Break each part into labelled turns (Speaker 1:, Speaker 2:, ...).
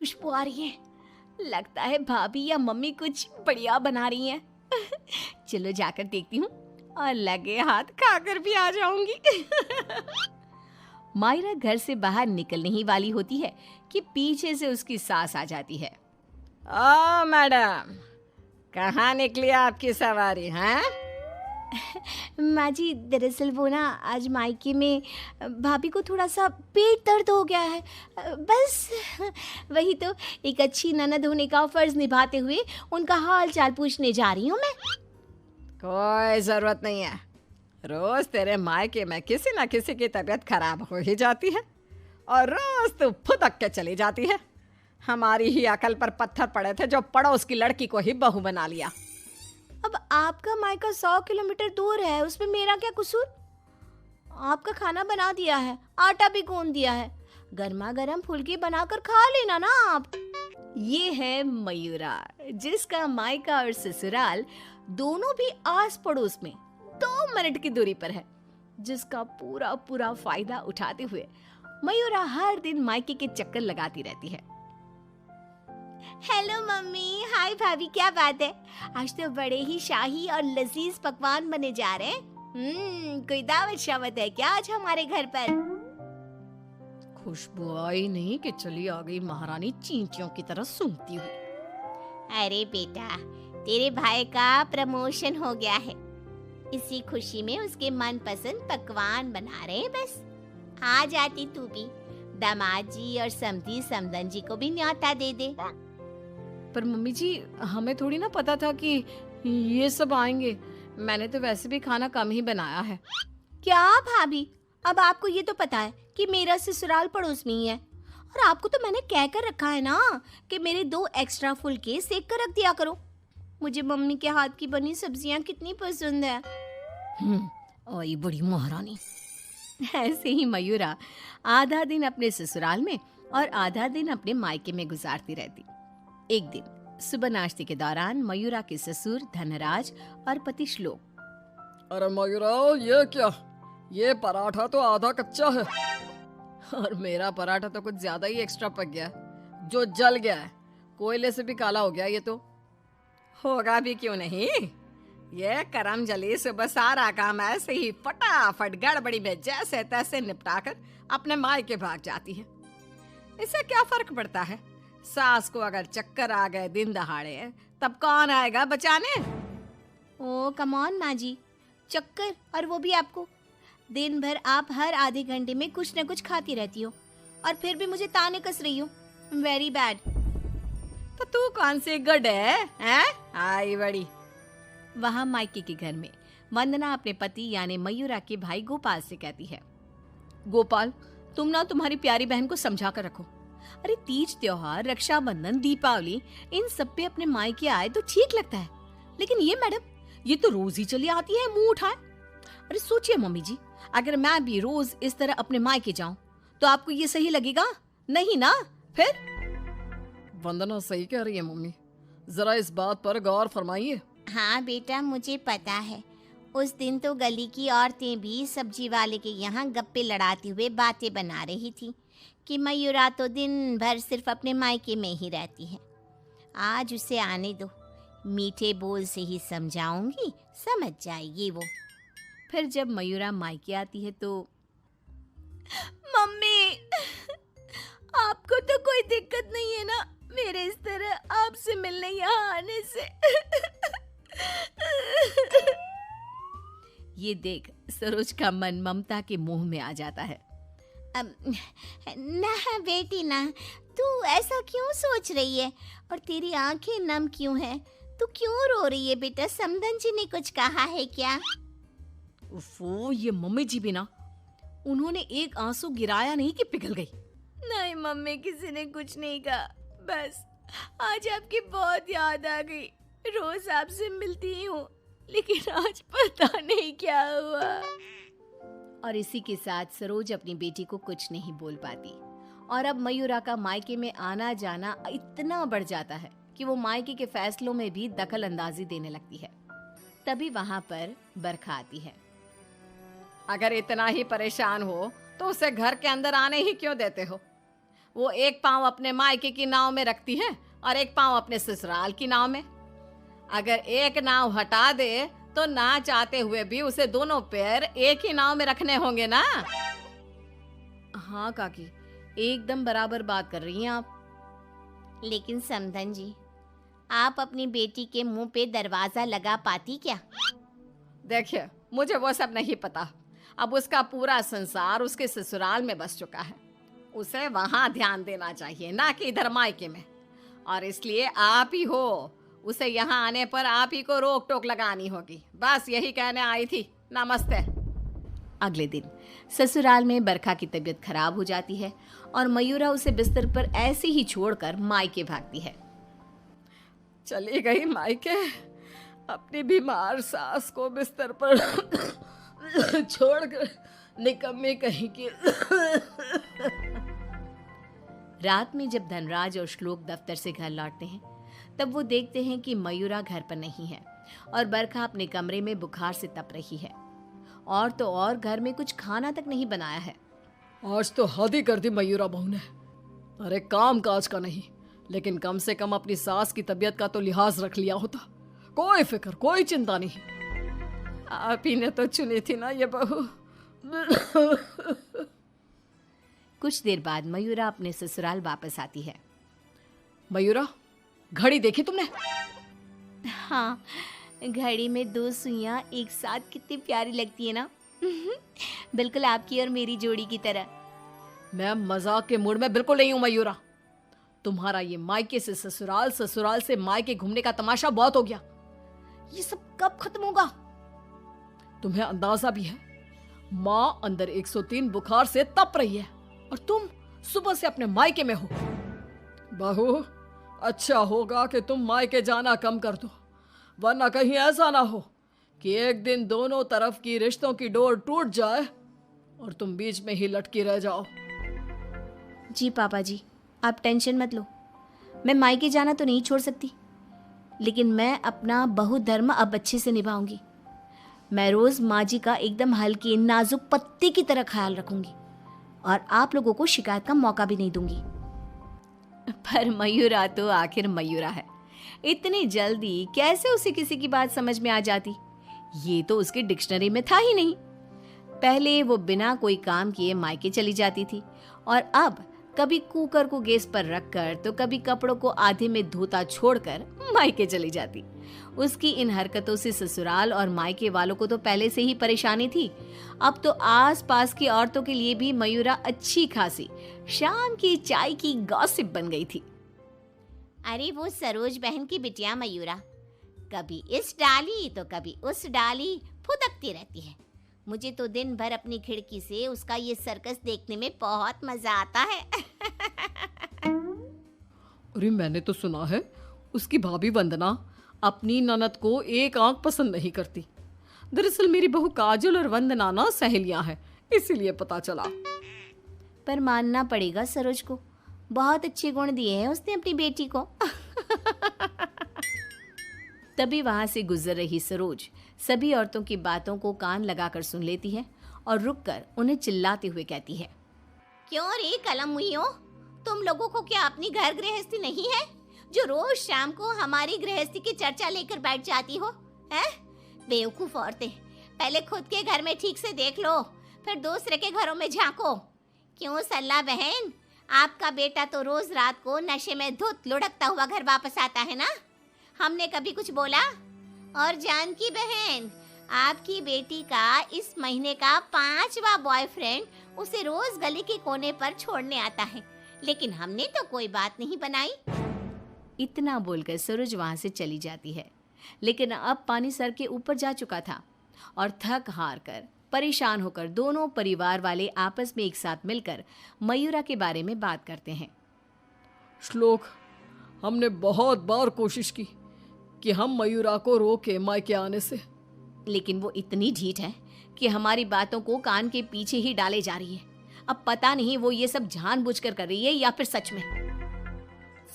Speaker 1: खुशबू आ रही है। लगता है भाभी या मम्मी कुछ बढ़िया बना रही हैं। चलो जाकर देखती हूँ और लगे हाथ खाकर भी आ जाऊंगी। मायरा घर से बाहर निकलने ही वाली होती है कि पीछे से उसकी सास आ जाती है।
Speaker 2: ओ मैडम, कहाँ निकली आपकी सवारी हैं?
Speaker 1: माँ जी, दरअसल वो ना आज मायके में भाभी को थोड़ा सा पेट दर्द हो गया है। बस वही तो एक अच्छी ननद होने का फर्ज निभाते हुए उनका हाल चाल पूछने जा रही हूँ मैं।
Speaker 2: कोई जरूरत नहीं है। रोज तेरे मायके में किसी न किसी की तबीयत खराब हो ही जाती है और रोज तू फुदक के चली जाती है। हमारी ही अकल पर पत्थर पड़े थे जो पड़ोस की लड़की को ही बहू बना लिया।
Speaker 1: अब आपका मायका 100 किलोमीटर दूर है, उसमें मेरा क्या कसूर? आपका खाना बना दिया है, आटा भी गूंद दिया है, गर्मा गर्म फुल्की बनाकर खा लेना ना आप। ये है मयूरा, जिसका मायका और ससुराल दोनों भी आस पड़ोस में 2 मिनट की दूरी पर है, जिसका पूरा पूरा फायदा उठाते हुए मयूरा हर दिन मायके के चक्कर लगाती रहती है। हेलो मम्मी, हाय भाभी, क्या बात है? आज तो बड़े ही शाही और लजीज पकवान बने जा रहे हैं। कोई दावत शावत है क्या आज हमारे घर पर?
Speaker 2: खुशबू आई नहीं कि चली आ गई महारानी चींटियों की तरह सूंघती हुई।
Speaker 1: अरे बेटा, तेरे भाई का प्रमोशन हो गया है, इसी खुशी में उसके मनपसंद पकवान बना रहे हैं। बस आ जाती तू भी, दामाद जी और समधी समदन जी को भी न्योता दे दे।
Speaker 2: पर मम्मी जी, हमें थोड़ी ना पता था कि ये सब आएंगे। मैंने तो वैसे भी खाना कम ही बनाया है।
Speaker 1: क्या भाभी, अब आपको ये तो पता है कि मेरा ससुराल पड़ोस में ही है, और आपको तो मैंने कह कर रखा है ना कि मेरे 2 एक्स्ट्रा फुलके सेक कर रख दिया करो। मुझे मम्मी के हाथ की बनी सब्जियां कितनी पसंद है।
Speaker 2: आई बड़ी महारानी।
Speaker 1: ऐसे ही मयूरा आधा दिन अपने ससुराल में और आधा दिन अपने मायके में गुजारती रहती। एक दिन सुबह नाश्ते के दौरान मयूरा के ससुर धनराज और पति श्लोक,
Speaker 2: अरे मयूरा, ये क्या? ये पराठा तो आधा कच्चा है और मेरा पराठा तो कुछ ज्यादा ही एक्स्ट्रा पक गया है, जो जल गया है। कोयले से भी काला हो गया। ये तो होगा भी क्यों नहीं। ये करम जली सुबह सारा काम ऐसे ही फटाफट गड़बड़ी में जैसे तैसे निपटाकर अपने मायके भाग जाती है। इससे क्या फर्क पड़ता है? सास को अगर चक्कर आ गए दिन दहाड़े, तब कौन आएगा बचाने?
Speaker 1: ओ कम ऑन माँ जी, चक्कर, और वो भी आपको? दिन भर आप हर आधे घंटे में कुछ न कुछ खाती रहती हो और फिर भी मुझे ताने कस रही हो। Very bad.
Speaker 2: तो तू कौन सी गुड है, हैं? आई बड़ी।
Speaker 1: वहाँ मायके के घर में वंदना अपने पति यानी मयूरा के भाई गोपाल से कहती है, गोपाल, तुम ना तुम्हारी प्यारी बहन को समझा कर रखो। अरे तीज त्योहार, रक्षाबंधन, दीपावली, इन सब पे अपने मायके आए तो ठीक लगता है, लेकिन ये मैडम, ये तो रोज ही चली आती है मुंह उठाए। अरे सोचिए मम्मी जी, अगर मैं भी रोज इस तरह अपने मायके जाऊं तो आपको ये सही लगेगा? नहीं ना? फिर
Speaker 2: वंदना सही कह रही है मम्मी, जरा इस बात पर गौर फरमाइए।
Speaker 1: हाँ बेटा, मुझे पता है। उस दिन तो गली की औरतें भी सब्जी वाले के यहाँ गप्पे लड़ाते हुए बातें बना रही थी कि मयूरा तो दिन भर सिर्फ अपने मायके में ही रहती है। आज उसे आने दो, मीठे बोल से ही समझाऊंगी, समझ जाएगी वो। फिर जब मयूरा मायके आती है तो, मम्मी, आपको तो कोई दिक्कत नहीं है ना मेरे इस तरह आपसे मिलने यहाँ आने से? ये देख सरोज का मन ममता के मुंह में आ जाता है। ना बेटी ना, तू ऐसा क्यों सोच रही है और तेरी आंखें नम क्यों है? तू क्यों रो रही है बेटा? समदन जी ने कुछ कहा है क्या?
Speaker 2: उफ़ो, ये मम्मी जी भी ना, उन्होंने एक आंसू गिराया नहीं कि पिघल गई।
Speaker 1: नहीं मम्मी, किसी ने कुछ नहीं कहा, बस आज आपकी बहुत याद आ गई। रोज आपसे मिलती ही हूँ, लेकिन आज पता नहीं क्या हुआ। और इसी के साथ सरोज अपनी बेटी को कुछ नहीं बोल पाती और अब मयूरा का मायके में आना जाना इतना बढ़ जाता है कि वो मायके के फैसलों में भी दखल अंदाजी देने लगती है। तभी वहाँ पर बरखा आती है।
Speaker 2: अगर इतना ही परेशान हो तो उसे घर के अंदर आने ही क्यों देते हो? वो एक पाँव अपने मायके की नाव में रखती है और एक पाँव अपने ससुराल की नाव में। अगर एक नाव हटा दे तो ना चाहते हुए भी उसे दोनों पैर एक ही नाव में रखने होंगे ना। हाँ काकी, एकदम बराबर बात कर रही हैं आप।
Speaker 1: लेकिन समधन जी, आप अपनी बेटी के मुंह पे दरवाजा लगा पाती क्या?
Speaker 2: देखिए, मुझे वो सब नहीं पता। अब उसका पूरा संसार उसके ससुराल में बस चुका है। उसे वहां ध्यान देना चाहिए, ना कि इधर मायके में। और इसलिए आप ही हो, उसे यहाँ आने पर आप ही को रोक टोक लगानी होगी। बस यही कहने आई थी। नमस्ते। अगले दिन ससुराल में बरखा की तबीयत खराब हो जाती है और मयूरा उसे बिस्तर पर ऐसे ही छोड़कर मायके भागती है। चली गई मायके, अपनी बीमार सास को बिस्तर पर छोड़कर, निकम्मी कहीं की। रात में जब धनराज और श्लोक दफ्तर से घर लौटते हैं, तब वो देखते हैं कि मयूरा घर पर नहीं है और बरखा अपने कमरे में बुखार से तप रही है। और तो और घर में कुछ खाना तक नहीं बनाया है। आज तो हद ही कर दी मयूरा बहू ने। अरे काम काज का नहीं, लेकिन कम से कम अपनी सास की तबीयत का तो लिहाज रख लिया होता। कोई फिक्र, कोई चिंता नहीं। आप ही ने तो चुनी थी ना ये बहू। कुछ देर बाद मयूरा अपने ससुराल वापस आती है। मयूरा, घड़ी देखी तुमने?
Speaker 1: हाँ, घड़ी में 2 सुइयां एक साथ कितनी प्यारी लगती है ना। बिल्कुल आपकी और मेरी जोड़ी की तरह।
Speaker 2: मैं मजाक के मूड में बिल्कुल नहीं हूं मयूरा। तुम्हारा ये मायके से ससुराल, ससुराल से मायके घूमने का तमाशा बहुत हो गया। ये सब कब खत्म होगा? तुम्हें अंदाजा भी है, माँ अंदर 103 बुखार से तप रही है और तुम सुबह से अपने मायके में हो। बहू, अच्छा होगा कि तुम मायके जाना कम कर दो, वरना कहीं ऐसा ना हो कि एक दिन दोनों तरफ की रिश्तों की डोर टूट जाए और तुम बीच में ही लटकी रह जाओ।
Speaker 1: जी पापा जी, आप टेंशन मत लो। मैं मायके जाना तो नहीं छोड़ सकती, लेकिन मैं अपना बहु धर्म अब अच्छे से निभाऊंगी। मैं रोज माँ जी का एकदम हल्की नाजुक पत्ते की तरह ख्याल रखूंगी और आप लोगों को शिकायत का मौका भी नहीं दूंगी। पर मयूरा तो आखिर मयूरा है, इतनी जल्दी कैसे उसे किसी की बात समझ में आ जाती? ये तो उसकी डिक्शनरी में था ही नहीं। पहले वो बिना कोई काम किए मायके चली जाती थी और अब कभी कुकर को गैस पर रखकर तो कभी कपड़ों को आधे में धोता छोड़कर मायके चली जाती। उसकी इन हरकतों से ससुराल और मायके वालों को तो पहले से ही परेशानी थी। अब तो आस पास की औरतों के लिए भी मयूरा अच्छी खासी शाम की चाय की गॉसिप बन गई थी। अरे वो सरोज बहन की बिटिया मयूरा कभी इस डाली तो कभी उस डाली फुदकती रहती है। मुझे तो दिन भर अपनी खिड़की से उसका ये सर्कस देखने में बहुत मजा आता है।
Speaker 2: अरे मैंने तो सुना है उसकी भाभी वंदना अपनी ननद को एक आंख पसंद नहीं करती। दरअसल मेरी बहू काजल और वंदना ना सहेलियां हैं, इसीलिए पता चला।
Speaker 1: पर मानना पड़ेगा सरोज को, बहुत अच्छे गुण दिए हैं उसने अपनी बेटी को। तभी वहां से गुजर रही सरोज सभी औरतों की बातों को कान लगाकर सुन लेती है और रुककर उन्हें चिल्लाते हुए कहती है, क्यों रे कलम हुईओ, तुम लोगों को क्या अपनी घर गृहस्थी नहीं है जो रोज शाम को हमारी गृहस्थी की चर्चा लेकर बैठ जाती हो? हैं? बेवकूफ औरतें, पहले खुद के घर में ठीक से देख लो, फिर दूसरे के घरों में झांको। क्यों सल्ला बहन, आपका बेटा तो रोज रात को नशे में धुत लुढ़कता हुआ घर वापस आता है ना? हमने कभी कुछ बोला? और जानकी बहन, आपकी बेटी का इस महीने का 5वां बॉयफ्रेंड उसे रोज गली के कोने पर छोड़ने आता है, लेकिन हमने तो कोई बात नहीं बनाई। इतना बोलकर सरोज वहां से चली जाती है, लेकिन अब पानी सर के ऊपर जा चुका था और थक हार कर परेशान होकर दोनों परिवार वाले आपस में एक साथ मिलकर मयूरा के बारे में बात करते हैं।
Speaker 2: श्लोक, हमने बहुत बार कोशिश की कि हम मयूरा को रोके मायके आने से,
Speaker 1: लेकिन वो इतनी ढीठ है कि हमारी बातों को कान के पीछे ही डाले जा रही है। अब पता नहीं वो ये सब जानबूझकर कर रही है या फिर सच में।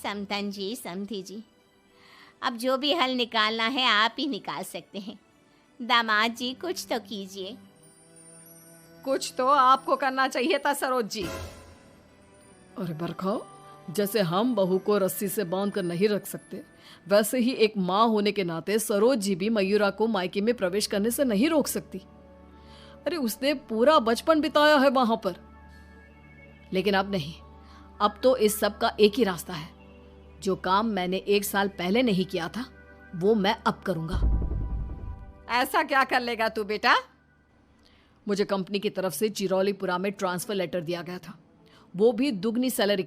Speaker 1: समधन जी, समधी जी, अब जो भी हल निकालना है आप ही निकाल सकते हैं। दामाद जी कुछ तो कीजिए।
Speaker 2: कुछ तो आपको करना चाहिए था सरोज जी। अरे बरखा, जैसे हम बहू को रस्सी से बांध कर नहीं रख सकते, वैसे ही एक माँ होने के नाते सरोज जी भी मयूरा को मायके में प्रवेश करने से नहीं रोक सकती। अरे उसने पूरा बचपन बिताया है वहां पर। लेकिन अब नहीं, अब तो इस सब का एक ही रास्ता है। जो काम मैंने 1 साल पहले नहीं किया था वो मैं अब करूंगा।
Speaker 3: ऐसा क्या कर लेगा तू बेटा?
Speaker 2: मुझे कंपनी की तरफ से चिरौलीपुरा में ट्रांसफर लेटर दिया गया था, वो भी दुगनी सैलरी